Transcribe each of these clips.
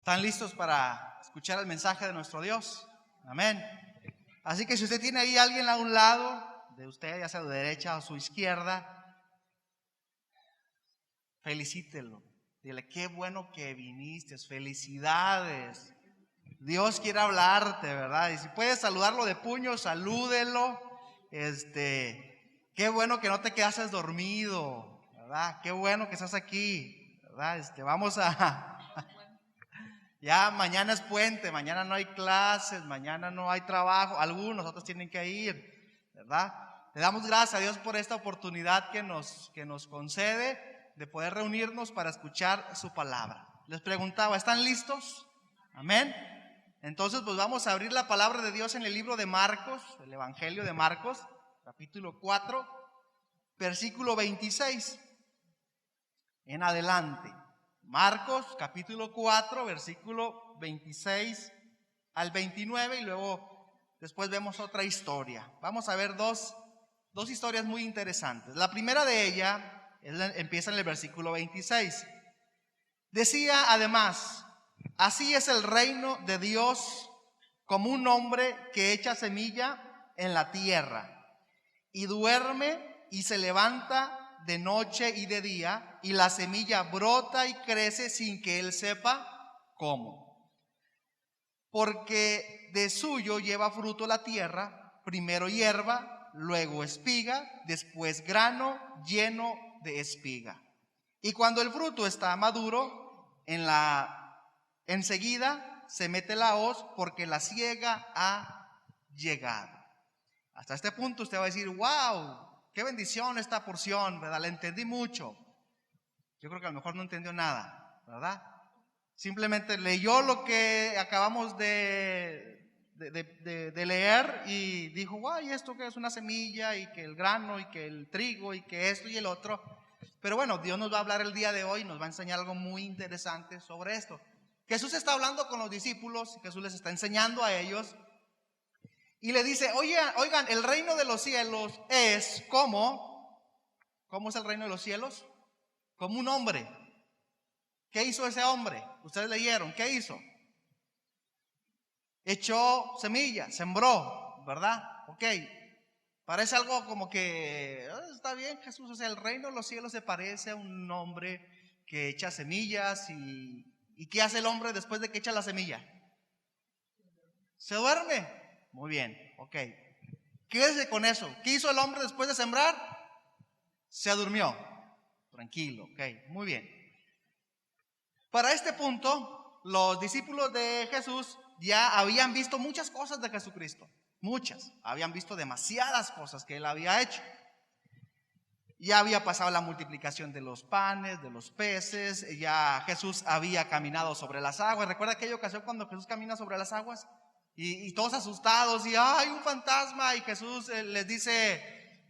¿Están listos para escuchar el mensaje de nuestro Dios? Amén. Así que si usted tiene ahí a alguien a un lado de usted, ya sea a su derecha o a su izquierda, felicítelo. Dile, qué bueno que viniste, felicidades. Dios quiere hablarte, ¿verdad? Y si puedes saludarlo de puño, salúdelo. Qué bueno que no te quedaste dormido, ¿verdad? Qué bueno que estás aquí, ¿verdad? Vamos a... Ya mañana es puente, mañana no hay clases, mañana no hay trabajo, algunos, otros tienen que ir, ¿verdad? Le damos gracias a Dios por esta oportunidad que nos concede de poder reunirnos para escuchar su palabra. Les preguntaba, ¿están listos? Amén. Entonces pues vamos a abrir la palabra de Dios en el libro de Marcos, el Evangelio de Marcos, capítulo 4, versículo 26 en adelante. Marcos capítulo 4, versículo 26 al 29 y luego después vemos otra historia. Vamos a ver dos historias muy interesantes. La primera de ellas empieza en el versículo 26. Decía además, así es el reino de Dios como un hombre que echa semilla en la tierra y duerme y se levanta de noche y de día, y la semilla brota y crece sin que él sepa cómo. Porque de suyo lleva fruto la tierra, primero hierba, luego espiga, después grano lleno de espiga. Y cuando el fruto está maduro, enseguida se mete la hoz, porque la siega ha llegado. Hasta este punto usted va a decir, wow, qué bendición esta porción, ¿verdad? La entendí mucho. Yo creo que a lo mejor no entendió nada, ¿verdad? Simplemente leyó lo que acabamos de leer y dijo, wow, ¿y esto qué es? Una semilla, y que el grano, y que el trigo, y que esto y el otro. Pero bueno, Dios nos va a hablar el día de hoy, nos va a enseñar algo muy interesante sobre esto. Jesús está hablando con los discípulos, Jesús les está enseñando a ellos. Y le dice, oigan, el reino de los cielos es como, ¿cómo es el reino de los cielos? Como un hombre. ¿Qué hizo ese hombre? Ustedes leyeron, ¿qué hizo? Echó semilla, sembró, ¿verdad? Ok, parece algo como que, está bien Jesús, o sea, el reino de los cielos se parece a un hombre que echa semillas y ¿qué hace el hombre después de que echa la semilla? Se duerme. Muy bien, ok. Quédese con eso. ¿Qué hizo el hombre después de sembrar? Se durmió. Tranquilo, ok, muy bien. Para este punto, los discípulos de Jesús ya habían visto muchas cosas de Jesucristo. Muchas. Habían visto demasiadas cosas que él había hecho. Ya había pasado la multiplicación de los panes, de los peces. Ya Jesús había caminado sobre las aguas. ¿Recuerda aquella ocasión cuando Jesús camina sobre las aguas? Y todos asustados, y hay un fantasma, y Jesús les dice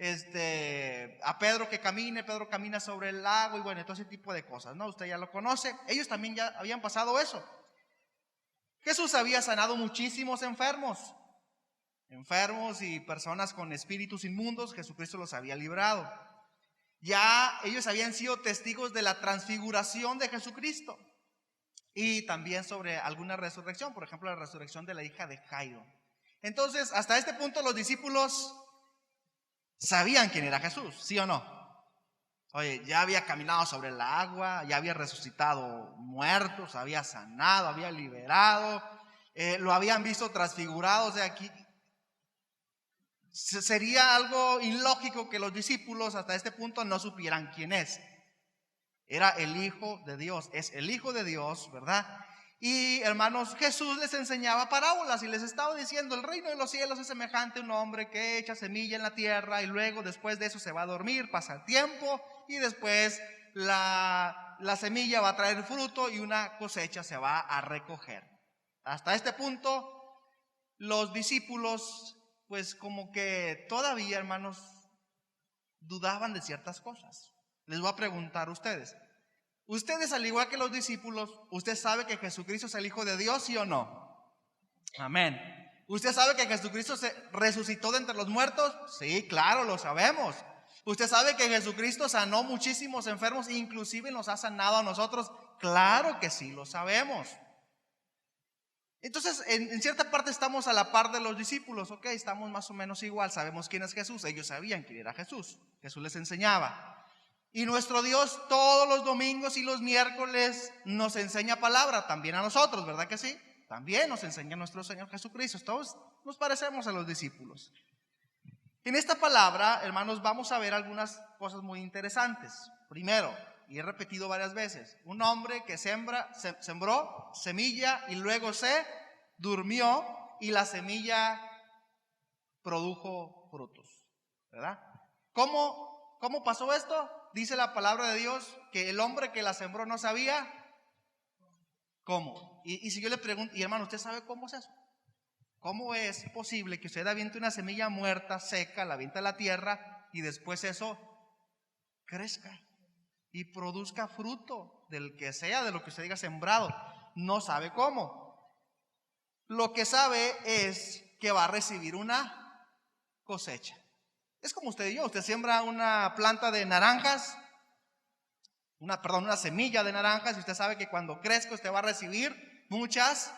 a Pedro que camine, Pedro camina sobre el lago, y bueno, todo ese tipo de cosas, ¿no? Usted ya lo conoce, ellos también ya habían pasado eso. Jesús había sanado muchísimos enfermos y personas con espíritus inmundos, Jesucristo los había librado. Ya ellos habían sido testigos de la transfiguración de Jesucristo. Y también sobre alguna resurrección, por ejemplo la resurrección de la hija de Jairo. Entonces hasta este punto los discípulos sabían quién era Jesús, ¿sí o no? Oye, ya había caminado sobre el agua, ya había resucitado muertos, había sanado, había liberado, lo habían visto transfigurado. O sea, aquí sería algo ilógico que los discípulos hasta este punto no supieran quién es. Era el Hijo de Dios, es el Hijo de Dios, ¿verdad? Y hermanos, Jesús les enseñaba parábolas y les estaba diciendo, el reino de los cielos es semejante a un hombre que echa semilla en la tierra y luego después de eso se va a dormir, pasa el tiempo y después la semilla va a traer fruto y una cosecha se va a recoger. Hasta este punto los discípulos pues como que todavía, hermanos, dudaban de ciertas cosas. Les voy a preguntar a ustedes. Ustedes, al igual que los discípulos, ¿usted sabe que Jesucristo es el Hijo de Dios, sí o no? Amén. ¿Usted sabe que Jesucristo se resucitó de entre los muertos? Sí, claro, lo sabemos. ¿Usted sabe que Jesucristo sanó muchísimos enfermos, inclusive nos ha sanado a nosotros? Claro que sí, lo sabemos. Entonces, en cierta parte estamos a la par de los discípulos, ok, estamos más o menos igual, sabemos quién es Jesús, ellos sabían quién era Jesús, Jesús les enseñaba. Y nuestro Dios todos los domingos y los miércoles nos enseña palabra, también a nosotros, ¿verdad que sí? También nos enseña nuestro Señor Jesucristo, todos nos parecemos a los discípulos. En esta palabra, hermanos, vamos a ver algunas cosas muy interesantes. Primero, y he repetido varias veces, un hombre que sembró semilla y luego se durmió y la semilla produjo frutos, ¿verdad? ¿Cómo pasó esto? Dice la palabra de Dios que el hombre que la sembró no sabía cómo. Y si yo le pregunto, y hermano, ¿usted sabe cómo es eso? ¿Cómo es posible que usted aviente una semilla muerta, seca, la avienta a la tierra y después eso crezca y produzca fruto del que sea, de lo que usted diga sembrado? No sabe cómo. Lo que sabe es que va a recibir una cosecha. Es como usted y yo, usted siembra una planta de naranjas, una semilla de naranjas, y usted sabe que cuando crezca usted va a recibir muchas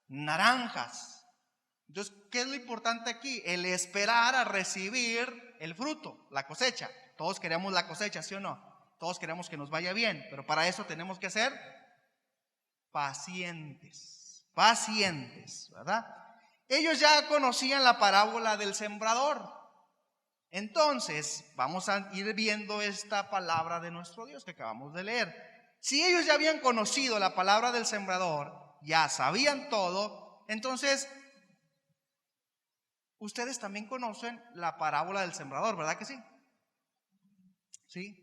naranjas. Entonces, ¿qué es lo importante aquí? El esperar a recibir el fruto, la cosecha. Todos queremos la cosecha, ¿sí o no? Todos queremos que nos vaya bien, pero para eso tenemos que ser pacientes, ¿verdad? Ellos ya conocían la parábola del sembrador. Entonces, vamos a ir viendo esta palabra de nuestro Dios que acabamos de leer. Si ellos ya habían conocido la palabra del sembrador, ya sabían todo, entonces ustedes también conocen la parábola del sembrador, ¿verdad que sí? Sí,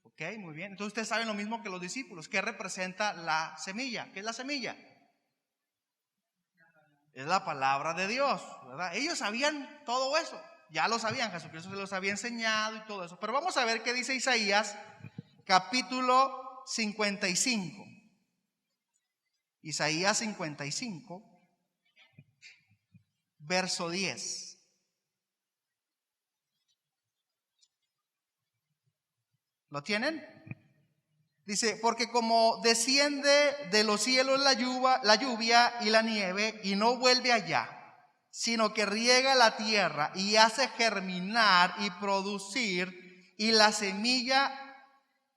ok, muy bien. Entonces ustedes saben lo mismo que los discípulos. ¿Qué representa la semilla? ¿Qué es la semilla? Es la palabra de Dios, ¿verdad? Ellos sabían todo eso, ya lo sabían, Jesucristo se los había enseñado y todo eso. Pero vamos a ver qué dice Isaías capítulo 55. Isaías 55, verso 10. ¿Lo tienen? Dice, porque como desciende de los cielos la lluvia y la nieve y no vuelve allá, sino que riega la tierra y hace germinar y producir y la semilla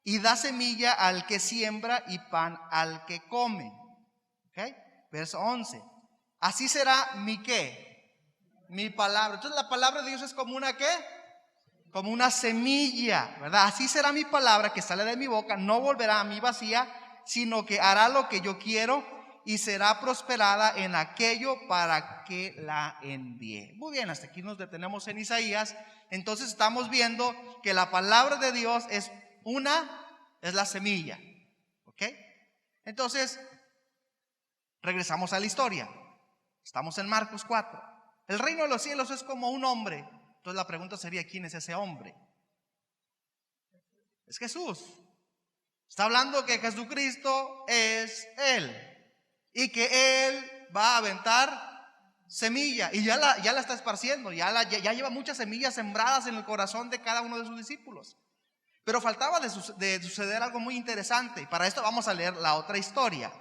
y da semilla al que siembra y pan al que come. ¿Okay? Verso 11. Así será mi ¿qué? Mi palabra. Entonces la palabra de Dios es como una ¿qué? Como una semilla, ¿verdad? Así será mi palabra que sale de mi boca, no volverá a mí vacía, sino que hará lo que yo quiero y será prosperada en aquello para que la envíe. Muy bien, hasta aquí nos detenemos en Isaías. Entonces estamos viendo que la palabra de Dios es la semilla, ¿ok? Entonces, regresamos a la historia. Estamos en Marcos 4. El reino de los cielos es como un hombre. Entonces la pregunta sería, ¿quién es ese hombre? Es Jesús. Está hablando que Jesucristo es Él y que Él va a aventar semilla y ya la está esparciendo, ya lleva muchas semillas sembradas en el corazón de cada uno de sus discípulos. Pero faltaba de suceder algo muy interesante, y para esto vamos a leer la otra historia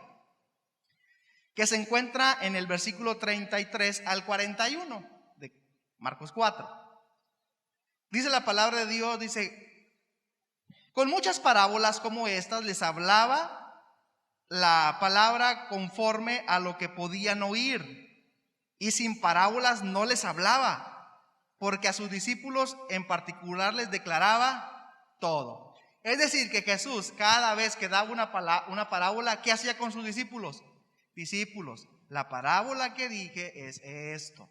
que se encuentra en el versículo 33 al 41 de Marcos 4. Dice la palabra de Dios, dice, con muchas parábolas como estas les hablaba la palabra conforme a lo que podían oír, y sin parábolas no les hablaba, porque a sus discípulos en particular les declaraba todo. Es decir, que Jesús cada vez que daba una parábola, ¿qué hacía con sus discípulos? Discípulos, la parábola que dije es esto,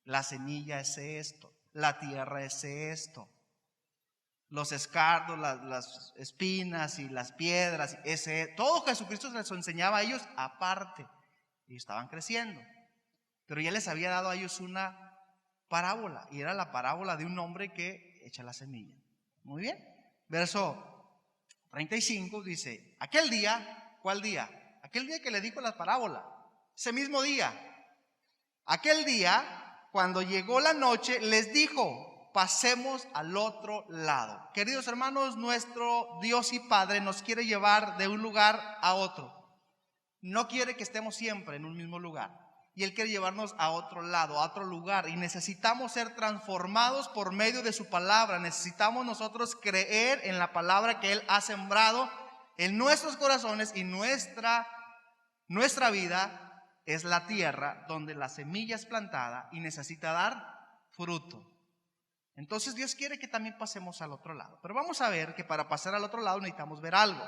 la semilla es esto, la tierra es esto, los escardos, las espinas y las piedras, todo Jesucristo les enseñaba a ellos aparte, y estaban creciendo. Pero ya les había dado a ellos una parábola, y era la parábola de un hombre que echa la semilla. Muy bien. Verso 35 dice, aquel día, ¿cuál día? Aquel día que le dijo la parábola, ese mismo día. Aquel día, cuando llegó la noche, les dijo, pasemos al otro lado. Queridos hermanos, nuestro Dios y Padre nos quiere llevar de un lugar a otro. no quiere que estemos siempre en un mismo lugar. Y Él quiere llevarnos a otro lado, a otro lugar. Y necesitamos ser transformados por medio de su palabra. Necesitamos nosotros creer en la palabra que Él ha sembrado en nuestros corazones. Y nuestra vida es la tierra donde la semilla es plantada y necesita dar fruto. Entonces Dios quiere que también pasemos al otro lado. Pero vamos a ver que para pasar al otro lado necesitamos ver algo.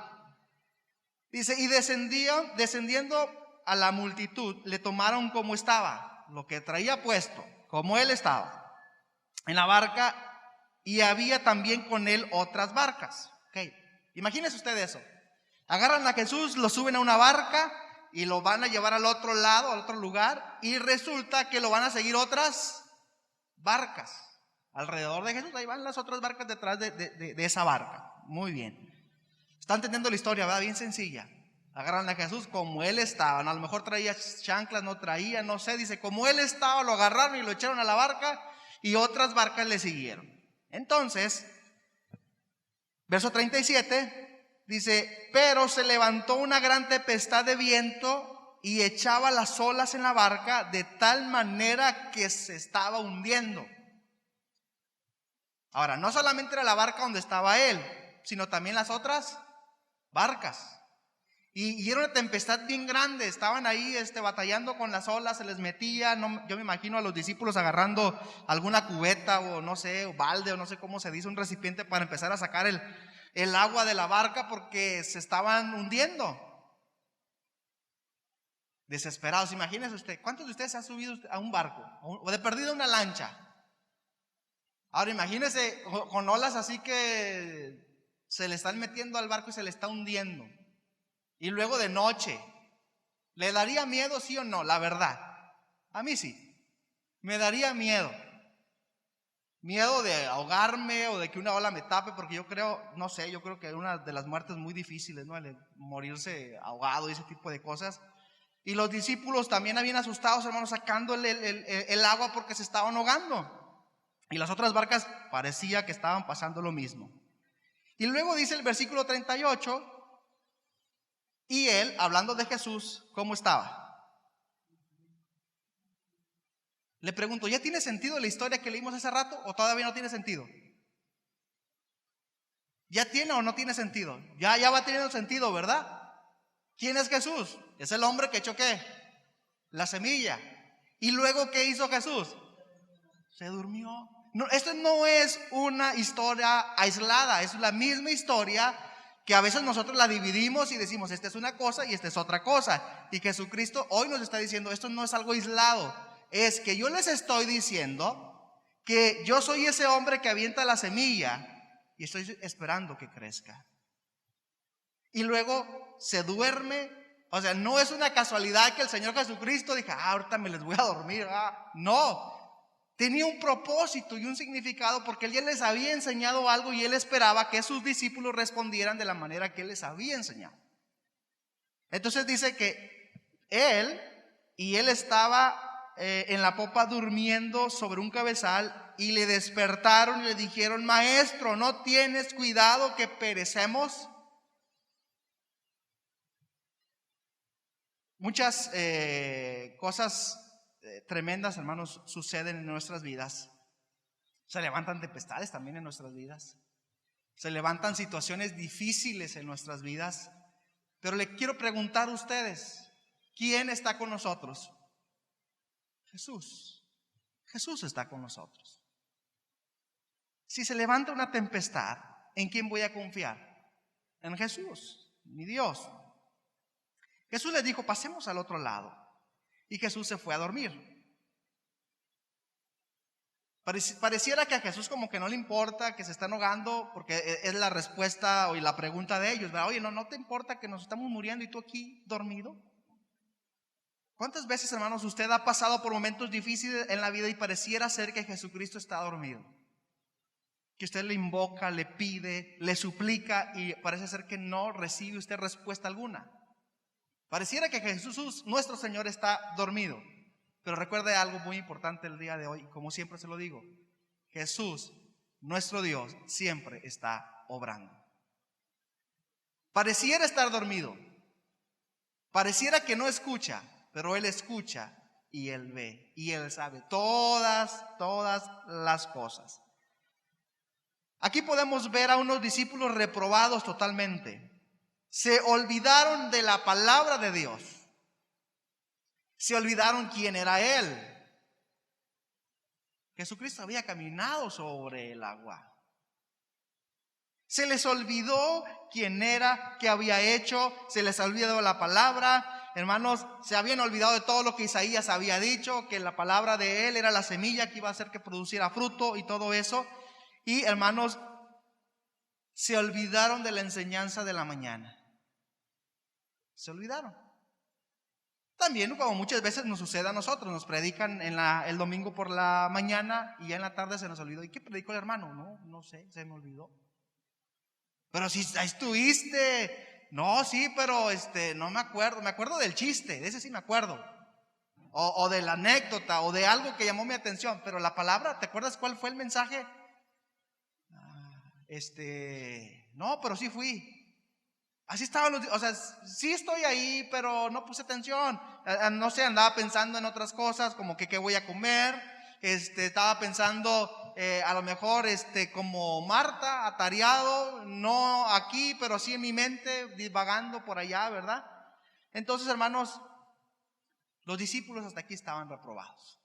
Dice, y descendiendo a la multitud, le tomaron como estaba, lo que traía puesto, como él estaba, en la barca, y había también con él otras barcas. Okay. Imagínense ustedes eso. Agarran a Jesús, lo suben a una barca y lo van a llevar al otro lado, al otro lugar, y resulta que lo van a seguir otras barcas alrededor de Jesús. Ahí van las otras barcas detrás de esa barca. Muy bien. Están entendiendo la historia, ¿verdad? Bien sencilla. Agarran a Jesús como él estaba. A lo mejor traía chanclas, no traía, no sé. Dice, como él estaba, lo agarraron y lo echaron a la barca y otras barcas le siguieron. Entonces, verso 37, dice, pero se levantó una gran tempestad de viento y echaba las olas en la barca de tal manera que se estaba hundiendo. Ahora, no solamente era la barca donde estaba él, sino también las otras barcas. Y era una tempestad bien grande. Estaban ahí batallando con las olas, se les metía. Yo me imagino a los discípulos agarrando alguna cubeta o no sé, o balde o no sé cómo se dice, un recipiente para empezar a sacar el agua de la barca porque se estaban hundiendo. Desesperados. Imagínese usted, ¿cuántos de ustedes se han subido a un barco o de perdido a una lancha? Ahora imagínese con olas así que se le están metiendo al barco y se le está hundiendo. Y luego de noche, ¿le daría miedo, sí o no? La verdad, a mí sí, me daría miedo. Miedo de ahogarme o de que una ola me tape, porque yo creo, no sé, yo creo que es una de las muertes muy difíciles, ¿no? El morirse ahogado y ese tipo de cosas. Y los discípulos también habían asustados, hermanos, sacando el agua porque se estaban ahogando. Y las otras barcas parecía que estaban pasando lo mismo. Y luego dice el versículo 38, y él, hablando de Jesús, ¿cómo estaba? Le pregunto, ¿ya tiene sentido la historia que leímos hace rato o todavía no tiene sentido? ¿Ya tiene o no tiene sentido? Ya va teniendo sentido, ¿verdad? ¿Quién es Jesús? Es el hombre que echó ¿qué? La semilla. ¿Y luego qué hizo Jesús? Se durmió. No, esto no es una historia aislada, es la misma historia que a veces nosotros la dividimos y decimos, esta es una cosa y esta es otra cosa. Y Jesucristo hoy nos está diciendo, esto no es algo aislado, es que yo les estoy diciendo que yo soy ese hombre que avienta la semilla y estoy esperando que crezca. Y luego se duerme. O sea, no es una casualidad que el Señor Jesucristo diga, ahorita me les voy a dormir. No, tenía un propósito y un significado porque Él ya les había enseñado algo y Él esperaba que sus discípulos respondieran de la manera que Él les había enseñado. Entonces dice que Él estaba en la popa durmiendo sobre un cabezal y le despertaron y le dijeron, maestro, ¿no tienes cuidado que perecemos? Muchas cosas tremendas, hermanos, suceden en nuestras vidas. Se levantan tempestades también en nuestras vidas. Se levantan situaciones difíciles en nuestras vidas. Pero le quiero preguntar a ustedes, ¿quién está con nosotros? Jesús. Jesús está con nosotros. Si se levanta una tempestad, ¿en quién voy a confiar? En Jesús, mi Dios. Jesús les dijo, pasemos al otro lado. Y Jesús se fue a dormir. Pareciera que a Jesús como que no le importa que se están ahogando, porque es la respuesta o la pregunta de ellos, ¿verdad? Oye, ¿no te importa que nos estamos muriendo y tú aquí dormido? ¿Cuántas veces, hermanos, usted ha pasado por momentos difíciles en la vida y pareciera ser que Jesucristo está dormido? Que usted le invoca, le pide, le suplica y parece ser que no recibe usted respuesta alguna. Pareciera que Jesús, nuestro Señor, está dormido. Pero recuerde algo muy importante el día de hoy, como siempre se lo digo. Jesús, nuestro Dios, siempre está obrando. Pareciera estar dormido, Pareciera que no escucha, pero Él escucha y Él ve y Él sabe todas las cosas. Aquí podemos ver a unos discípulos reprobados totalmente. Se olvidaron de la palabra de Dios. Se olvidaron quién era Él. Jesucristo había caminado sobre el agua. Se les olvidó quién era, qué había hecho, se les olvidó la palabra. Hermanos, se habían olvidado de todo lo que Isaías había dicho, que la palabra de Él era la semilla que iba a hacer que produciera fruto y todo eso. Y hermanos, se olvidaron de la enseñanza de la mañana. Se olvidaron. También, como muchas veces nos sucede a nosotros, nos predican el domingo por la mañana y ya en la tarde se nos olvidó. ¿Y qué predicó el hermano? No sé, se me olvidó. Pero si ahí estuviste. No, sí, pero no me acuerdo. Me acuerdo del chiste, de ese sí me acuerdo. O de la anécdota, o de algo que llamó mi atención. Pero la palabra, ¿te acuerdas cuál fue el mensaje? No, pero sí fui. Así estaban los, o sea, sí estoy ahí, pero no puse atención. No sé, andaba pensando en otras cosas, como que qué voy a comer. Estaba pensando a lo mejor como Marta, atareado, no aquí, pero sí en mi mente, divagando por allá, ¿verdad? Entonces, hermanos, los discípulos hasta aquí estaban reprobados.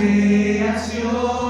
creación.